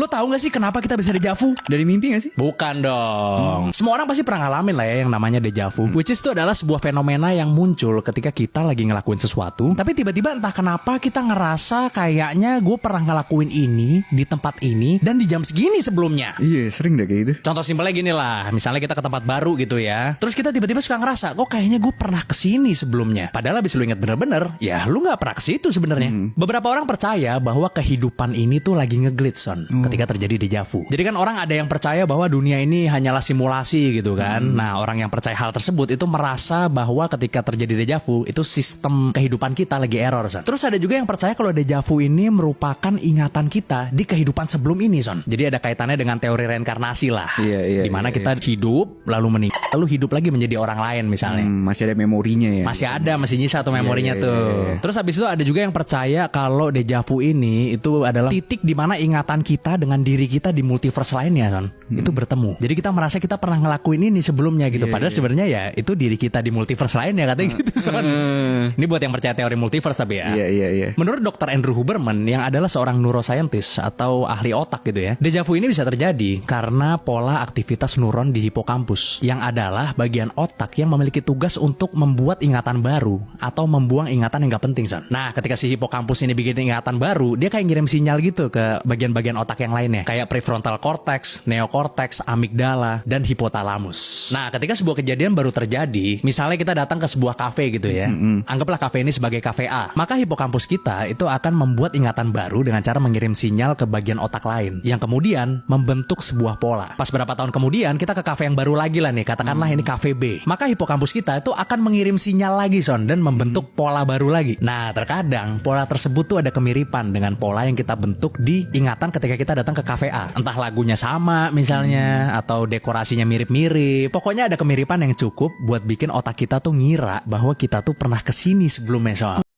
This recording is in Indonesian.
Lo tahu gak sih kenapa kita bisa dejavu? Dari mimpi gak sih? Bukan dong. Semua orang pasti pernah ngalamin lah ya yang namanya dejavu. Which is itu adalah sebuah fenomena yang muncul ketika kita lagi ngelakuin sesuatu, tapi tiba-tiba entah kenapa kita ngerasa kayaknya gue pernah ngelakuin ini di tempat ini dan di jam segini sebelumnya. Iya, sering deh kayak gitu. Contoh simpelnya gini lah, misalnya kita ke tempat baru gitu ya, terus kita tiba-tiba suka ngerasa, kok kayaknya gue pernah kesini sebelumnya. Padahal abis lu ingat bener-bener, ya lu gak pernah kesitu sebenarnya. Beberapa orang percaya bahwa kehidupan ini tuh lagi nge-glitch son, ketika terjadi dejavu. Jadi kan orang ada yang percaya bahwa dunia ini hanyalah simulasi gitu kan. Nah, orang yang percaya hal tersebut itu merasa bahwa ketika terjadi dejavu itu sistem kehidupan kita lagi error son. Terus ada juga yang percaya kalau dejavu ini merupakan ingatan kita di kehidupan sebelum ini son. Jadi ada kaitannya dengan teori reinkarnasi lah. Iya, Dimana kita hidup lalu meninggal lalu hidup lagi menjadi orang lain misalnya. Masih ada memorinya ya. Masih ada, masih nyisa tuh memorinya Iya. tuh. Terus habis itu ada juga yang percaya kalau dejavu ini itu adalah titik di mana ingatan kita dengan diri kita di multiverse lainnya son. Itu bertemu. Jadi kita merasa kita pernah ngelakuin ini sebelumnya gitu. Padahal sebenarnya ya itu diri kita di multiverse lainnya katanya gitu son. Ini buat yang percaya teori multiverse tapi ya. Iya. Menurut Dr. Andrew Huberman yang adalah seorang neuroscientist atau ahli otak gitu ya, dejavu ini bisa terjadi karena pola aktivitas neuron di hipokampus yang adalah bagian otak yang memiliki tugas untuk membuat ingatan baru atau membuang ingatan yang gak penting son. Nah, ketika si hipokampus ini bikin ingatan baru, dia kayak ngirim sinyal gitu ke bagian-bagian otak yang lainnya, kayak prefrontal cortex, neocortex, amigdala, dan hipotalamus. Nah, ketika sebuah kejadian baru terjadi, misalnya kita datang ke sebuah kafe gitu ya, anggaplah kafe ini sebagai kafe A, maka hipokampus kita itu akan membuat ingatan baru dengan cara mengirim sinyal ke bagian otak lain, yang kemudian membentuk sebuah pola. Pas berapa tahun kemudian, kita ke kafe yang baru lagi lah nih, katakanlah ini kafe B, maka hipokampus kita itu akan mengirim sinyal lagi son, dan membentuk pola baru lagi. Nah, terkadang pola tersebut tuh ada kemiripan dengan pola yang kita bentuk di ingatan ketika kita datang ke kafe A. Entah lagunya sama misalnya, atau dekorasinya mirip-mirip. Pokoknya ada kemiripan yang cukup buat bikin otak kita tuh ngira bahwa kita tuh pernah kesini sebelumnya son.